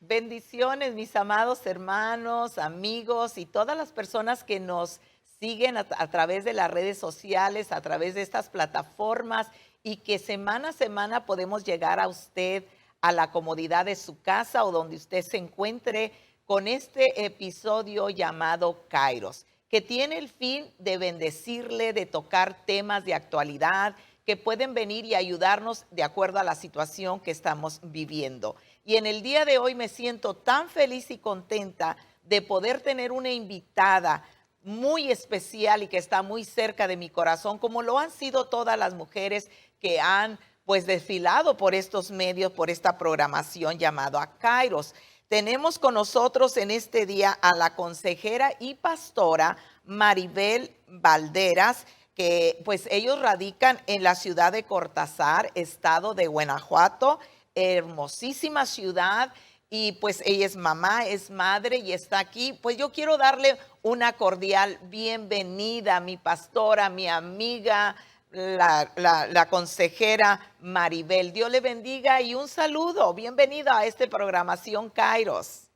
Bendiciones, mis amados hermanos, amigos y todas las personas que nos siguen a través de las redes sociales, a través de estas plataformas y que semana a semana podemos llegar a usted a la comodidad de su casa o donde usted se encuentre con este episodio llamado Kairos, que tiene el fin de bendecirle, de tocar temas de actualidad que pueden venir y ayudarnos de acuerdo a la situación que estamos viviendo. Y en el día de hoy me siento tan feliz y contenta de poder tener una invitada muy especial y que está muy cerca de mi corazón, como lo han sido todas las mujeres que han pues desfilado por estos medios, por esta programación llamado a Kairos. Tenemos con nosotros en este día a la consejera y pastora Maribel Valderas, que pues ellos radican en la ciudad de Cortázar, estado de Guanajuato, hermosísima ciudad, y pues ella es mamá, es madre y está aquí. Pues yo quiero darle una cordial bienvenida a mi pastora, mi amiga, la consejera Maribel. Dios le bendiga y un saludo. Bienvenida a esta programación Kairos.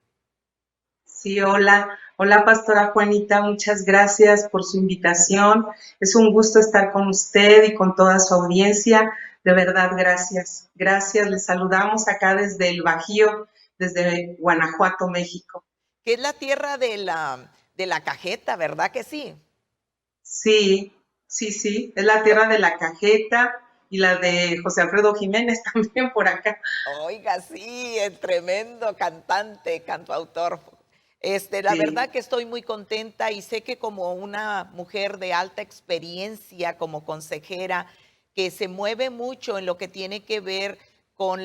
Sí, hola, hola Pastora Juanita, muchas gracias por su invitación. Es un gusto estar con usted y con toda su audiencia. De verdad, gracias. Gracias, les saludamos acá desde el Bajío, desde Guanajuato, México. Que es la tierra de la cajeta, ¿verdad que sí? Sí, sí, es la tierra de la cajeta y la de José Alfredo Jiménez también por acá. Oiga, sí, el tremendo cantante, cantautor. La verdad Sí, que estoy muy contenta y sé que como una mujer de alta experiencia como consejera, que se mueve mucho en lo que tiene que ver con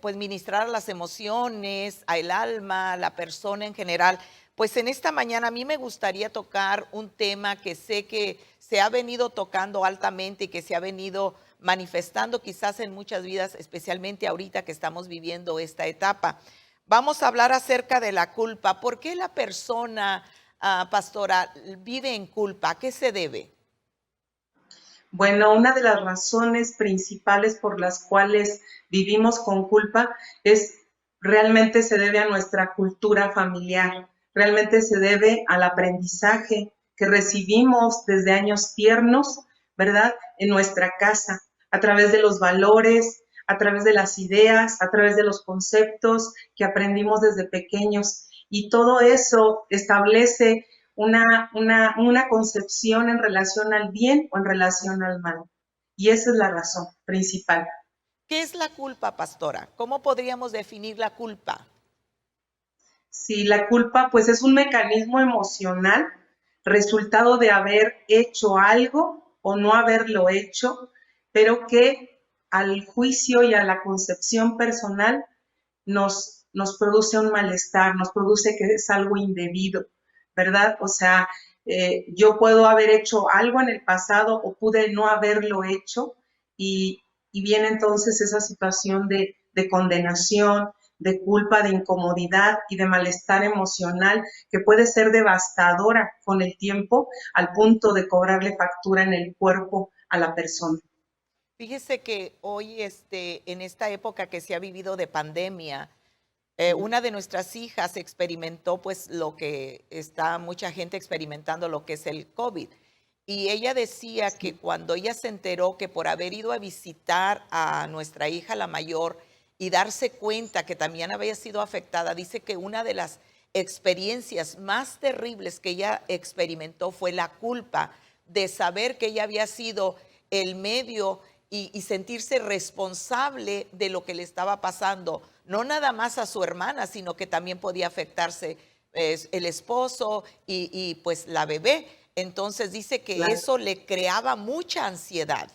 pues ministrar las emociones, al alma, a la persona en general. Pues en esta mañana a mí me gustaría tocar un tema que sé que se ha venido tocando altamente y que se ha venido manifestando quizás en muchas vidas, especialmente ahorita que estamos viviendo esta etapa. Vamos a hablar acerca de la culpa. ¿Por qué la persona, pastora, vive en culpa? ¿A qué se debe? bueno, una de las razones principales por las cuales vivimos con culpa es realmente se debe a nuestra cultura familiar, realmente se debe al aprendizaje que recibimos desde años tiernos, ¿verdad? En nuestra casa, a través de los valores, a través de las ideas, a través de los conceptos que aprendimos desde pequeños. Y todo eso establece una concepción en relación al bien o en relación al mal. Y esa es la razón principal. ¿Qué es la culpa, pastora? ¿Cómo podríamos definir la culpa? Si la culpa, pues es un mecanismo emocional, resultado de haber hecho algo o no haberlo hecho, pero que al juicio y a la concepción personal nos produce un malestar, nos produce que es algo indebido, ¿verdad? O sea, yo puedo haber hecho algo en el pasado o pude no haberlo hecho y viene entonces esa situación de condenación, de culpa, de incomodidad y de malestar emocional que puede ser devastadora con el tiempo al punto de cobrarle factura en el cuerpo a la persona. Fíjese que hoy, en esta época que se ha vivido de pandemia, una de nuestras hijas experimentó pues lo que está mucha gente experimentando, lo que es el COVID. Y ella decía que Sí, cuando ella se enteró que por haber ido a visitar a nuestra hija la mayor y darse cuenta que también había sido afectada, dice que una de las experiencias más terribles que ella experimentó fue la culpa de saber que ella había sido el medio y sentirse responsable de lo que le estaba pasando, no nada más a su hermana, sino que también podía afectarse el esposo y pues la bebé. Entonces dice que claro. eso le creaba mucha ansiedad.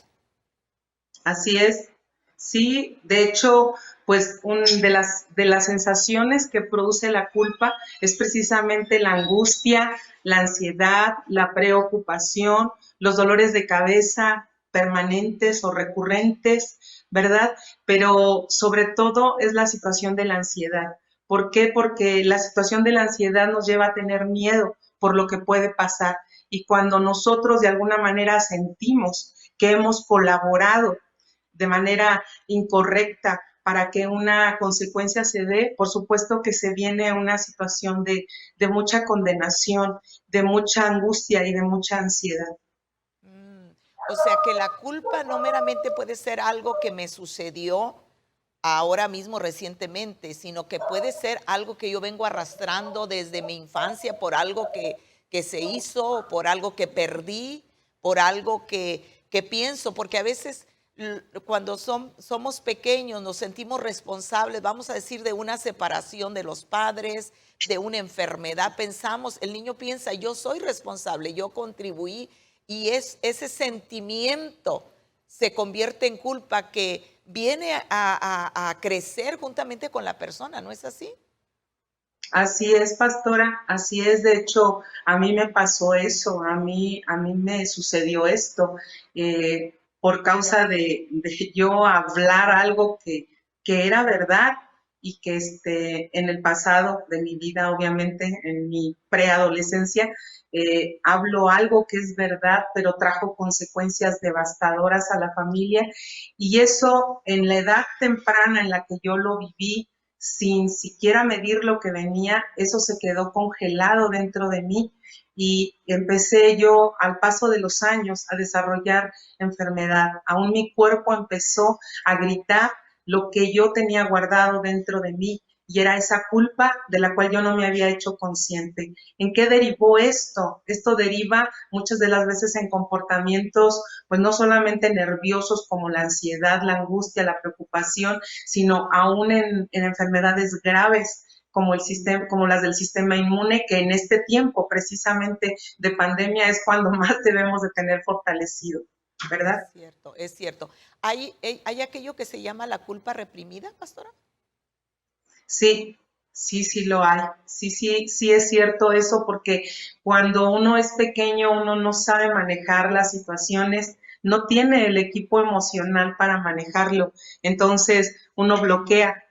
Así es. Sí, de hecho, pues de las sensaciones que produce la culpa es precisamente la angustia, la ansiedad, la preocupación, los dolores de cabeza permanentes o recurrentes, ¿verdad? Pero sobre todo es la situación de la ansiedad. ¿Por qué? Porque la situación de la ansiedad nos lleva a tener miedo por lo que puede pasar. Y cuando nosotros de alguna manera sentimos que hemos colaborado de manera incorrecta para que una consecuencia se dé, por supuesto que se viene una situación de mucha condenación, de mucha angustia y de mucha ansiedad. Mm, O sea que la culpa no meramente puede ser algo que me sucedió ahora mismo recientemente, sino que puede ser algo que yo vengo arrastrando desde mi infancia por algo que se hizo, por algo que perdí, por algo que pienso, porque a veces cuando somos pequeños nos sentimos responsables, vamos a decir, de una separación de los padres, de una enfermedad, pensamos, el niño piensa, yo soy responsable, yo contribuí, y es ese sentimiento se convierte en culpa que viene a crecer juntamente con la persona, ¿no es así? Así es, pastora, así es. De hecho, a mí me pasó eso, a mí me sucedió esto por causa de yo hablar algo que era verdad y que en el pasado de mi vida, obviamente, en mi preadolescencia, hablo algo que es verdad, pero trajo consecuencias devastadoras a la familia y eso en la edad temprana en la que yo lo viví, sin siquiera medir lo que venía, eso se quedó congelado dentro de mí y empecé yo al paso de los años a desarrollar enfermedad. Aún mi cuerpo empezó a gritar lo que yo tenía guardado dentro de mí y era esa culpa de la cual yo no me había hecho consciente. ¿En qué derivó esto? Esto deriva muchas de las veces en comportamientos, pues no solamente nerviosos como la ansiedad, la angustia, la preocupación, sino aún en enfermedades graves como el sistema, como las del sistema inmune, que en este tiempo precisamente de pandemia es cuando más debemos de tener fortalecido, ¿verdad? Es cierto, es cierto. ¿Hay aquello que se llama la culpa reprimida, pastora? Sí, sí, sí lo hay. Sí, sí, sí es cierto eso, porque cuando uno es pequeño, uno no sabe manejar las situaciones, no tiene el equipo emocional para manejarlo. Entonces, uno bloquea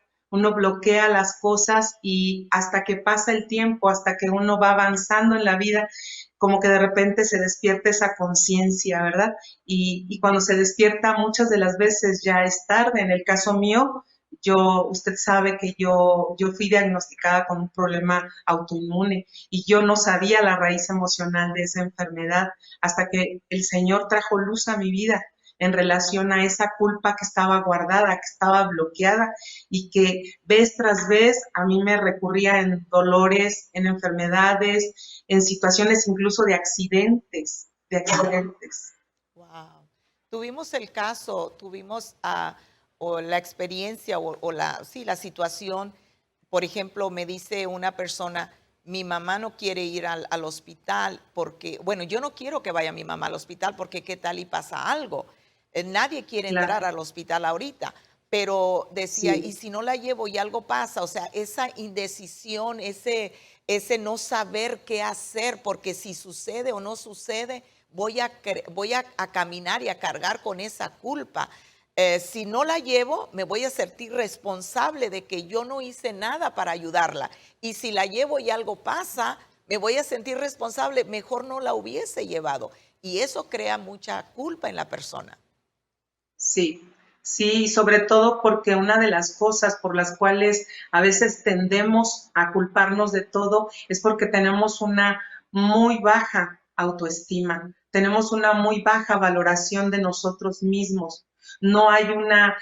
las cosas y hasta que pasa el tiempo, hasta que uno va avanzando en la vida, como que de repente se despierta esa conciencia, ¿verdad? Y cuando se despierta, muchas de las veces ya es tarde. En el caso mío, usted sabe que yo fui diagnosticada con un problema autoinmune y yo no sabía la raíz emocional de esa enfermedad hasta que el Señor trajo luz a mi vida en relación a esa culpa que estaba guardada, que estaba bloqueada y que vez tras vez a mí me recurría en dolores, en enfermedades, en situaciones incluso de accidentes, de accidentes. Wow. Tuvimos el caso, tuvimos o la experiencia o sí, la situación. Por ejemplo, me dice una persona, mi mamá no quiere ir al hospital porque, bueno, yo no quiero que vaya mi mamá al hospital porque qué tal y pasa algo. Nadie quiere entrar Claro, al hospital ahorita, pero decía, ¿y sí, si no la llevo y algo pasa? O sea, esa indecisión, ese no saber qué hacer, porque si sucede o no sucede, voy a caminar y a cargar con esa culpa. Si no la llevo, me voy a sentir responsable de que yo no hice nada para ayudarla. Y si la llevo y algo pasa, me voy a sentir responsable, mejor no la hubiese llevado. Y eso crea mucha culpa en la persona. sí, sí, sobre todo porque una de las cosas por las cuales a veces tendemos a culparnos de todo es porque tenemos una muy baja autoestima, tenemos una muy baja valoración de nosotros mismos. No hay una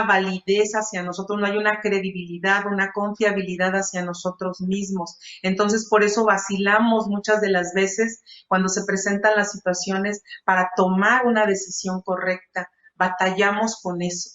validez hacia nosotros, no hay una credibilidad, una confiabilidad hacia nosotros mismos. Entonces, por eso vacilamos muchas de las veces cuando se presentan las situaciones para tomar una decisión correcta. Batallamos con eso.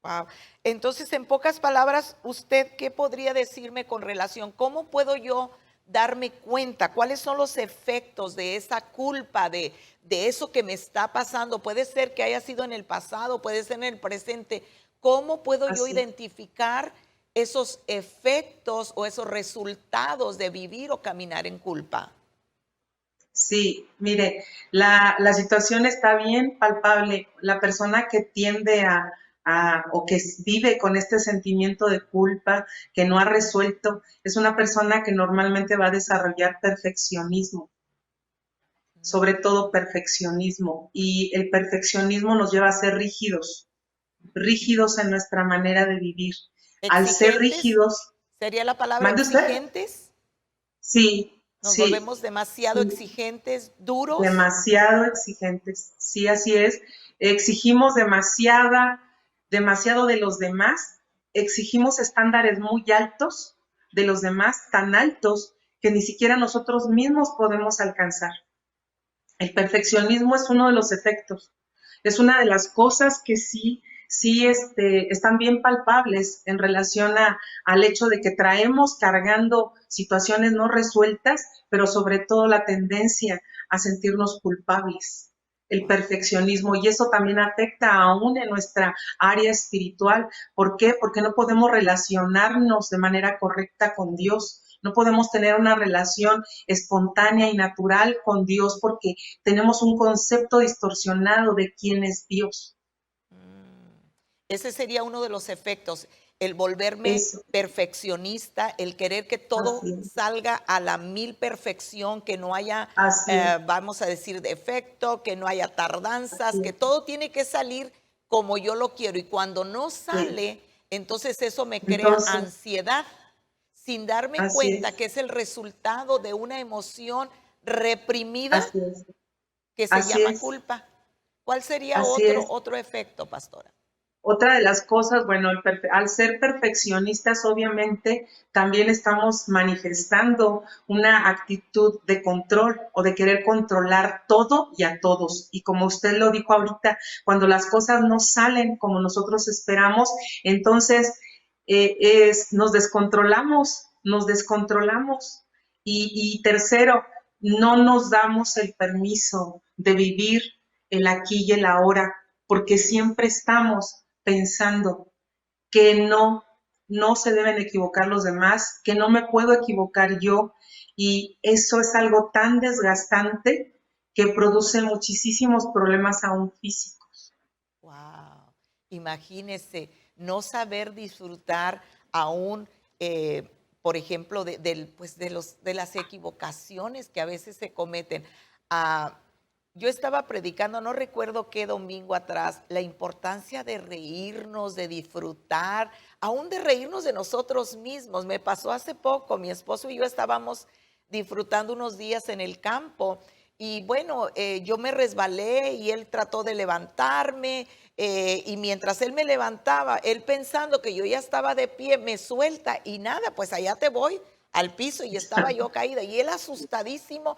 Wow. Entonces, en pocas palabras, ¿usted qué podría decirme con relación? ¿Cómo puedo yo darme cuenta? ¿Cuáles son los efectos de esa culpa, de eso que me está pasando? Puede ser que haya sido en el pasado, puede ser en el presente. ¿Cómo puedo yo Así. identificar esos efectos o esos resultados de vivir o caminar en culpa? Sí, mire, la situación está bien palpable. La persona que tiende o que vive con este sentimiento de culpa, que no ha resuelto, es una persona que normalmente va a desarrollar perfeccionismo, sobre todo perfeccionismo. Y el perfeccionismo nos lleva a ser rígidos, rígidos en nuestra manera de vivir. Al ser ¿Exigentes? rígidos, ¿Sería la palabra ¿mande usted? exigentes? Sí, Nos sí, volvemos demasiado sí, exigentes, duros. demasiado exigentes. Sí, así es. Exigimos demasiado de los demás, exigimos estándares muy altos de los demás, tan altos que ni siquiera nosotros mismos podemos alcanzar. El perfeccionismo es uno de los efectos, es una de las cosas que están bien palpables en relación al hecho de que traemos cargando situaciones no resueltas, pero sobre todo la tendencia a sentirnos culpables, el Wow. perfeccionismo, y eso también afecta aún en nuestra área espiritual. ¿Por qué? Porque no podemos relacionarnos de manera correcta con Dios. No podemos tener una relación espontánea y natural con Dios porque tenemos un concepto distorsionado de quién es Dios. Ese sería uno de los efectos, el volverme Eso, perfeccionista, el querer que todo así es, salga a la mil perfección, que no haya, así es, vamos a decir, defecto, que no haya tardanzas, así que es, todo tiene que salir como yo lo quiero. Y cuando no sí. sale, entonces eso me crea Entonces, ansiedad, sin darme así cuenta es, que es el resultado de una emoción reprimida así es, que se así llama es, culpa. ¿Cuál sería así es. otro efecto, pastora? Otra de las cosas, bueno, al ser perfeccionistas, obviamente, también estamos manifestando una actitud de control o de querer controlar todo y a todos. Y como usted lo dijo ahorita, cuando las cosas no salen como nosotros esperamos, entonces nos descontrolamos, nos descontrolamos. Y tercero, no nos damos el permiso de vivir el aquí y el ahora, porque siempre estamos pensando que no se deben equivocar los demás, que no me puedo equivocar yo, y eso es algo tan desgastante que produce muchísimos problemas aún físicos. Wow, imagínese no saber disfrutar aún, por ejemplo, pues de las equivocaciones que a veces se cometen. Ah, yo estaba predicando, no recuerdo qué domingo atrás, la importancia de reírnos, de disfrutar, aún de reírnos de nosotros mismos. Me pasó hace poco, mi esposo y yo estábamos disfrutando unos días en el campo y bueno, yo me resbalé y él trató de levantarme y mientras él me levantaba, él pensando que yo ya estaba de pie, me suelta y nada, pues allá te voy al piso y estaba yo caída y él asustadísimo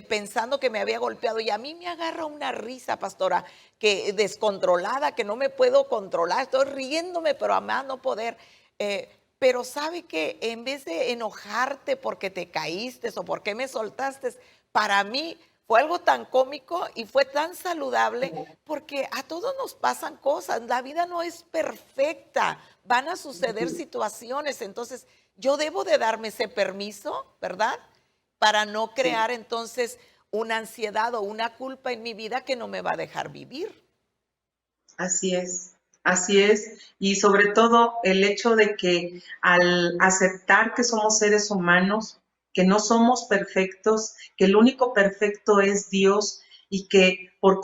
pensando que me había golpeado y a mí me agarra una risa, pastora, que descontrolada, que no me puedo controlar, estoy riéndome, pero a más no poder. Eh, pero sabe que en vez de enojarte porque te caíste o porque me soltaste, para mí fue algo tan cómico y fue tan saludable porque a todos nos pasan cosas, la vida no es perfecta, van a suceder situaciones, entonces yo debo de darme ese permiso, ¿verdad? Para no Sí, crear entonces una ansiedad o una culpa en mi vida que no me va a dejar vivir. así es, así es. Y sobre todo el hecho de que al aceptar que somos seres humanos, que no somos perfectos, que el único perfecto es Dios y que por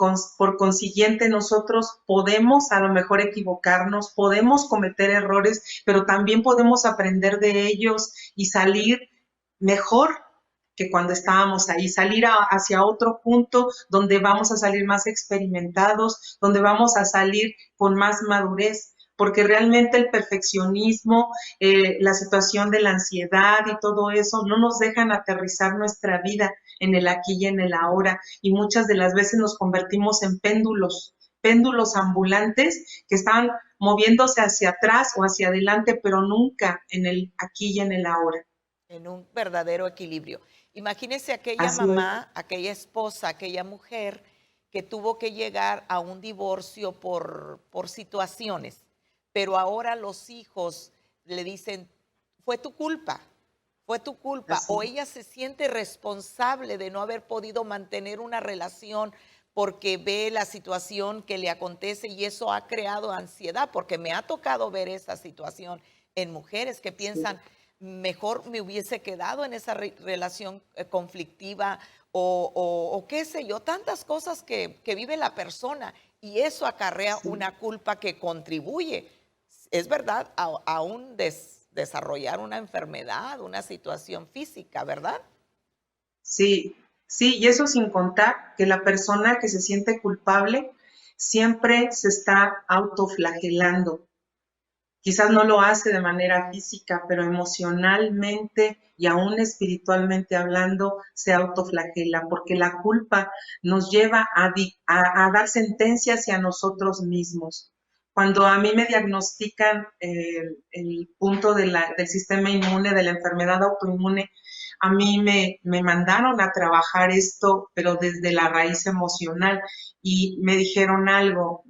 consiguiente nosotros podemos a lo mejor equivocarnos, podemos cometer errores, pero también podemos aprender de ellos y salir mejor que cuando estábamos ahí, salir hacia otro punto donde vamos a salir más experimentados, donde vamos a salir con más madurez, porque realmente el perfeccionismo, la situación de la ansiedad y todo eso no nos dejan aterrizar nuestra vida en el aquí y en el ahora, y muchas de las veces nos convertimos en péndulos ambulantes que están moviéndose hacia atrás o hacia adelante, pero nunca en el aquí y en el ahora. En un verdadero equilibrio. Imagínese aquella Así es. mamá, aquella esposa, aquella mujer que tuvo que llegar a un divorcio por situaciones, pero ahora los hijos le dicen, fue tu culpa, Así o es. ella se siente responsable de no haber podido mantener una relación porque ve la situación que le acontece y eso ha creado ansiedad, porque me ha tocado ver esa situación en mujeres que Sí, piensan, mejor me hubiese quedado en esa relación conflictiva o qué sé yo, tantas cosas que vive la persona y eso acarrea Sí, una culpa que contribuye, es verdad, a desarrollar una enfermedad, una situación física, ¿verdad? sí, sí, y eso sin contar que la persona que se siente culpable siempre se está autoflagelando. Quizás no lo hace de manera física, pero emocionalmente y aún espiritualmente hablando se autoflagela, porque la culpa nos lleva a dar sentencia hacia nosotros mismos. Cuando a mí me diagnostican el punto del sistema inmune, de la enfermedad autoinmune, a mí me mandaron a trabajar esto, pero desde la raíz emocional, y me dijeron algo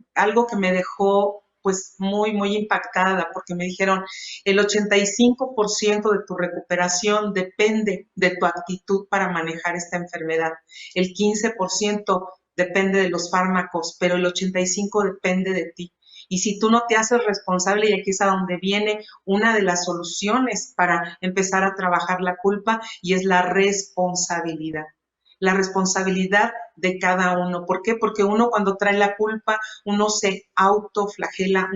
que me dejó pues muy, muy impactada, porque me dijeron, el 85% de tu recuperación depende de tu actitud para manejar esta enfermedad. El 15% depende de los fármacos, pero el 85% depende de ti. Y si tú no te haces responsable, y aquí es a donde viene una de las soluciones para empezar a trabajar la culpa, y es la responsabilidad. La responsabilidad de cada uno. ¿Por qué? Porque uno cuando trae la culpa, uno se autoflagela,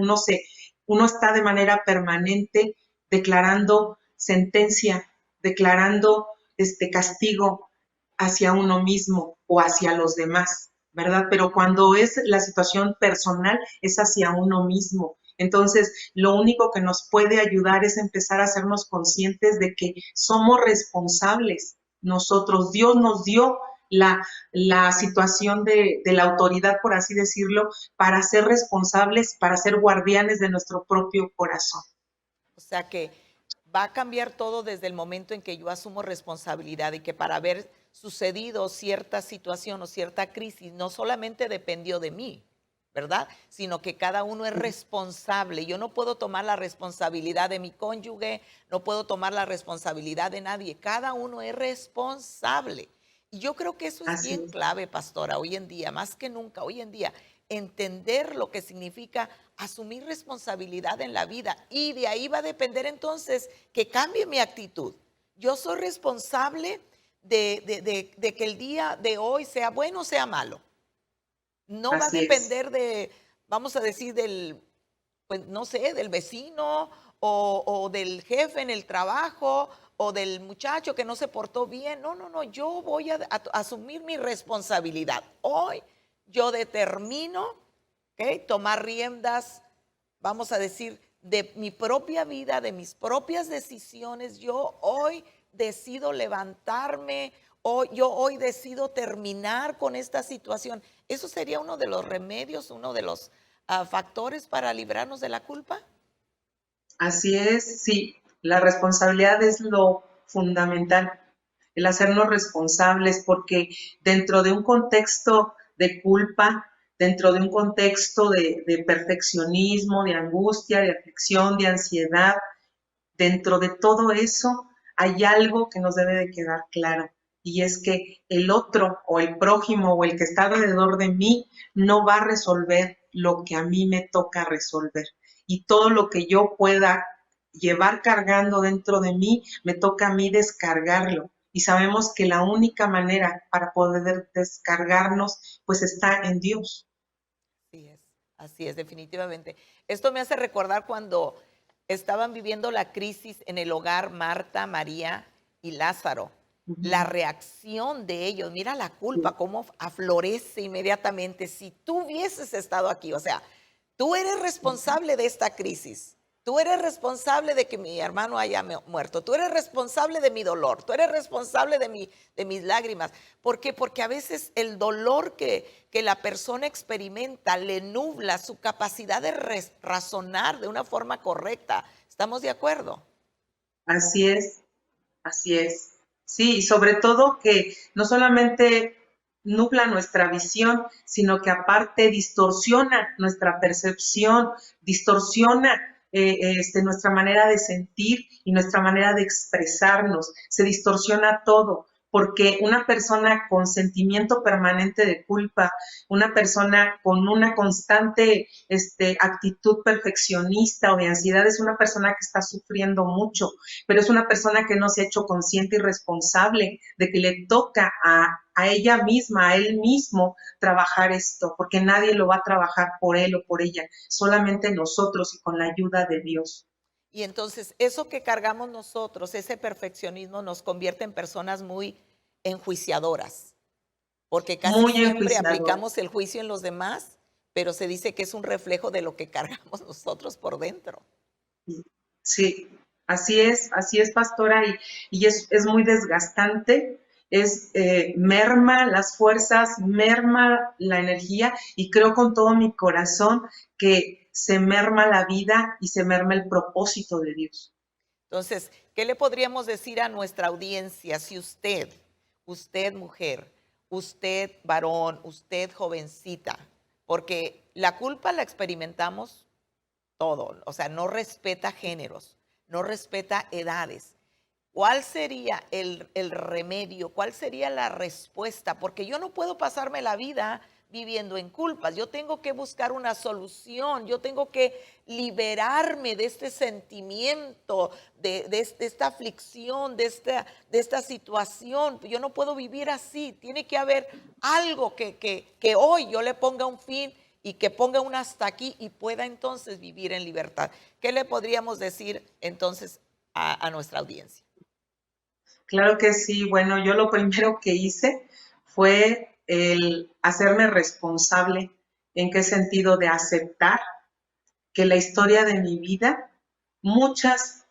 uno está de manera permanente declarando sentencia, declarando castigo hacia uno mismo o hacia los demás, ¿verdad? Pero cuando es la situación personal, es hacia uno mismo. Entonces, lo único que nos puede ayudar es empezar a hacernos conscientes de que somos responsables. Nosotros, Dios nos dio la situación de la autoridad, por así decirlo, para ser responsables, para ser guardianes de nuestro propio corazón. O sea que va a cambiar todo desde el momento en que yo asumo responsabilidad y que para haber sucedido cierta situación o cierta crisis no solamente dependió de mí, ¿verdad? Sino que cada uno es responsable. Yo no puedo tomar la responsabilidad de mi cónyuge, no puedo tomar la responsabilidad de nadie. Cada uno es responsable. Y yo creo que eso es Así bien es, clave, pastora, hoy en día, más que nunca, hoy en día, entender lo que significa asumir responsabilidad en la vida. Y de ahí va a depender entonces que cambie mi actitud. Yo soy responsable de que el día de hoy sea bueno o sea malo. No va a así es, depender de, vamos a decir, pues no sé, del vecino o del jefe en el trabajo o del muchacho que no se portó bien. No, no, no, yo voy a asumir mi responsabilidad. Hoy yo determino, ¿ok?, tomar riendas, vamos a decir, de mi propia vida, de mis propias decisiones. Yo hoy decido levantarme, yo hoy decido terminar con esta situación. ¿Eso sería uno de los remedios, uno de los factores para librarnos de la culpa? así es, sí, la responsabilidad es lo fundamental, el hacernos responsables, porque dentro de un contexto de culpa, dentro de un contexto de perfeccionismo, de angustia, de aflicción, de ansiedad, dentro de todo eso hay algo que nos debe de quedar claro, y es que el otro o el prójimo o el que está alrededor de mí no va a resolver lo que a mí me toca resolver. Y todo lo que yo pueda llevar cargando dentro de mí, me toca a mí descargarlo. Y sabemos que la única manera para poder descargarnos, pues está en Dios. Así es, definitivamente. Esto me hace recordar cuando estaban viviendo la crisis en el hogar Marta, María y Lázaro. Uh La -huh. reacción de ellos, mira la culpa, Sí, cómo aflorece inmediatamente. Si tú hubieses estado aquí, o sea, tú eres uh -huh. responsable de esta crisis. Tú eres responsable de que mi hermano haya muerto. Tú eres responsable de mi dolor. Tú eres responsable de mis lágrimas. ¿Por qué? Porque a veces el dolor que la persona experimenta le nubla su capacidad de razonar de una forma correcta. ¿Estamos de acuerdo? Así es. Así es. Sí, y sobre todo que no solamente nubla nuestra visión, sino que aparte distorsiona nuestra percepción, distorsiona nuestra manera de sentir y nuestra manera de expresarnos. Se distorsiona todo, porque una persona con sentimiento permanente de culpa, una persona con una constante actitud perfeccionista o de ansiedad, es una persona que está sufriendo mucho, pero es una persona que no se ha hecho consciente y responsable de que le toca a ella misma, a él mismo, trabajar esto, porque nadie lo va a trabajar por él o por ella, solamente nosotros y con la ayuda de Dios. Y entonces eso que cargamos nosotros, ese perfeccionismo, nos convierte en personas muy enjuiciadoras, porque casi Muy siempre enjuiciador. aplicamos el juicio en los demás, pero se dice que es un reflejo de lo que cargamos nosotros por dentro. Sí, así es, pastora, y es muy desgastante, merma las fuerzas, merma la energía, y creo con todo mi corazón que se merma la vida y se merma el propósito de Dios. Entonces, ¿qué le podríamos decir a nuestra audiencia si usted mujer, usted varón, usted jovencita, porque la culpa la experimentamos todo, o sea, no respeta géneros, no respeta edades? ¿Cuál sería el remedio? ¿Cuál sería la respuesta? Porque yo no puedo pasarme la vida viviendo en culpas. Yo tengo que buscar una solución. Yo tengo que liberarme de este sentimiento, de esta aflicción, de esta situación. Yo no puedo vivir así. Tiene que haber algo que hoy yo le ponga un fin y que ponga un hasta aquí y pueda entonces vivir en libertad. ¿Qué le podríamos decir entonces a nuestra audiencia? Claro que sí. Bueno, yo lo primero que hice fue el hacerme responsable. ¿En qué sentido? De aceptar que la historia de mi vida, muchas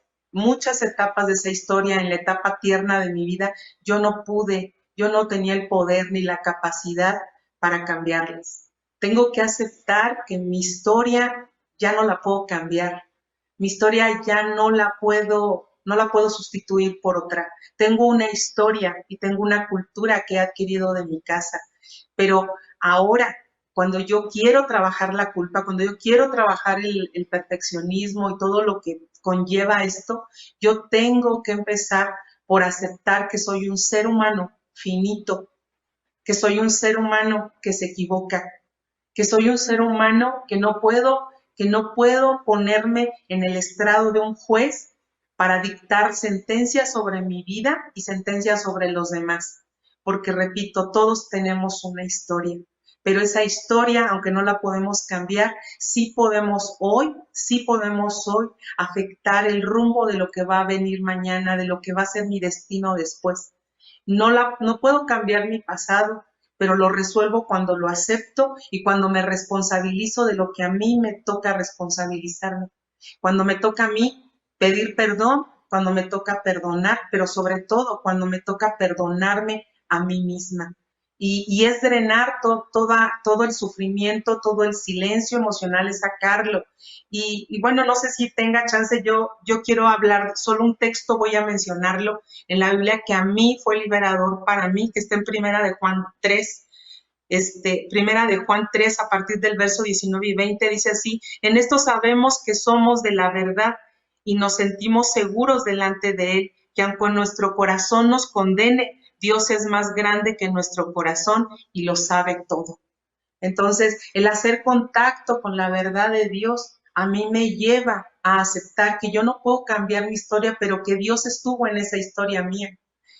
etapas de esa historia, en la etapa tierna de mi vida, yo no tenía el poder ni la capacidad para cambiarlas. Tengo que aceptar que mi historia ya no la puedo cambiar. Mi historia ya no la puedo sustituir por otra. Tengo una historia y tengo una cultura que he adquirido de mi casa, pero ahora cuando yo quiero trabajar la culpa, cuando yo quiero trabajar el perfeccionismo y todo lo que conlleva esto, yo tengo que empezar por aceptar que soy un ser humano finito, que soy un ser humano que se equivoca, que soy un ser humano que no puedo ponerme en el estrado de un juez para dictar sentencias sobre mi vida y sentencias sobre los demás. Porque, repito, todos tenemos una historia, pero esa historia, aunque no la podemos cambiar, sí podemos hoy afectar el rumbo de lo que va a venir mañana, de lo que va a ser mi destino después. No puedo cambiar mi pasado, pero lo resuelvo cuando lo acepto y cuando me responsabilizo de lo que a mí me toca responsabilizarme. Cuando me toca a mí pedir perdón, cuando me toca perdonar, pero sobre todo cuando me toca perdonarme a mí misma. Y es drenar todo el sufrimiento, todo el silencio emocional, es sacarlo. Y bueno, no sé si tenga chance, yo quiero hablar, solo un texto voy a mencionarlo en la Biblia que a mí fue liberador para mí, que está en Primera de Juan 3. Primera de Juan 3, a partir del verso 19 y 20, dice así: en esto sabemos que somos de la verdad y nos sentimos seguros delante de Él, que aunque nuestro corazón nos condene, Dios es más grande que nuestro corazón y lo sabe todo. Entonces, el hacer contacto con la verdad de Dios a mí me lleva a aceptar que yo no puedo cambiar mi historia, pero que Dios estuvo en esa historia mía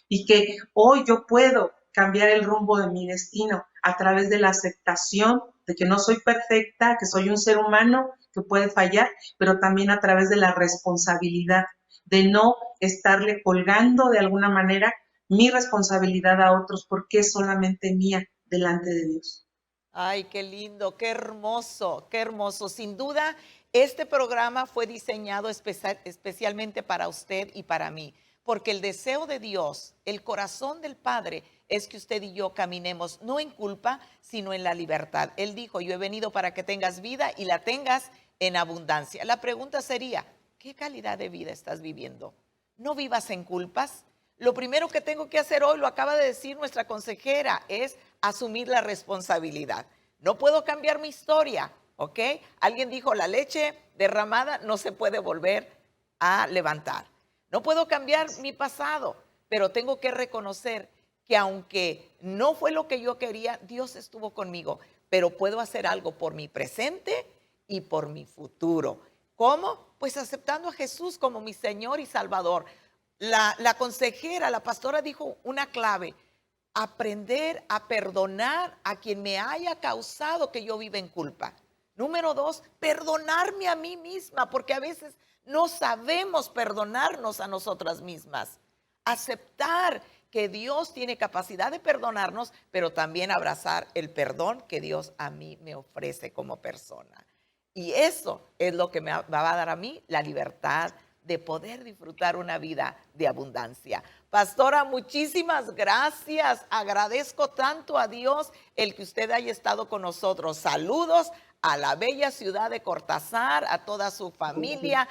y que hoy yo puedo cambiar el rumbo de mi destino a través de la aceptación de que no soy perfecta, que soy un ser humano que puede fallar, pero también a través de la responsabilidad de no estarle colgando de alguna manera mi responsabilidad a otros porque es solamente mía delante de Dios. Ay, qué lindo, qué hermoso, qué hermoso. Sin duda, este programa fue diseñado especialmente para usted y para mí, porque el deseo de Dios, el corazón del Padre, es que usted y yo caminemos no en culpa, sino en la libertad. Él dijo, yo he venido para que tengas vida y la tengas en abundancia. La pregunta sería, ¿qué calidad de vida estás viviendo? No vivas en culpas. Lo primero que tengo que hacer hoy, lo acaba de decir nuestra consejera, es asumir la responsabilidad. No puedo cambiar mi historia, ¿ok? Alguien dijo, la leche derramada no se puede volver a levantar. No puedo cambiar mi pasado, pero tengo que reconocer que aunque no fue lo que yo quería, Dios estuvo conmigo, pero puedo hacer algo por mi presente y por mi futuro. ¿Cómo? Pues aceptando a Jesús como mi Señor y Salvador. La consejera, la pastora dijo una clave: aprender a perdonar a quien me haya causado que yo viva en culpa. Número 2, perdonarme a mí misma, porque a veces no sabemos perdonarnos a nosotras mismas. Aceptar que Dios tiene capacidad de perdonarnos, pero también abrazar el perdón que Dios a mí me ofrece como persona. Y eso es lo que me va a dar a mí la libertad de poder disfrutar una vida de abundancia. Pastora, muchísimas gracias. Agradezco tanto a Dios el que usted haya estado con nosotros. Saludos a la bella ciudad de Cortázar, a toda su familia.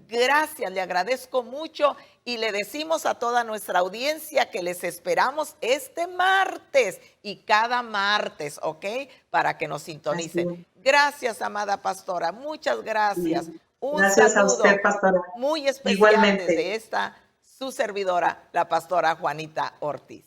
Gracias, le agradezco mucho y le decimos a toda nuestra audiencia que les esperamos este martes y cada martes, ¿ok? Para que nos sintonicen. Gracias, amada pastora, muchas gracias. Un Gracias saludo a usted, pastora. muy especial Igualmente. desde esta, su servidora, la pastora Juanita Ortiz.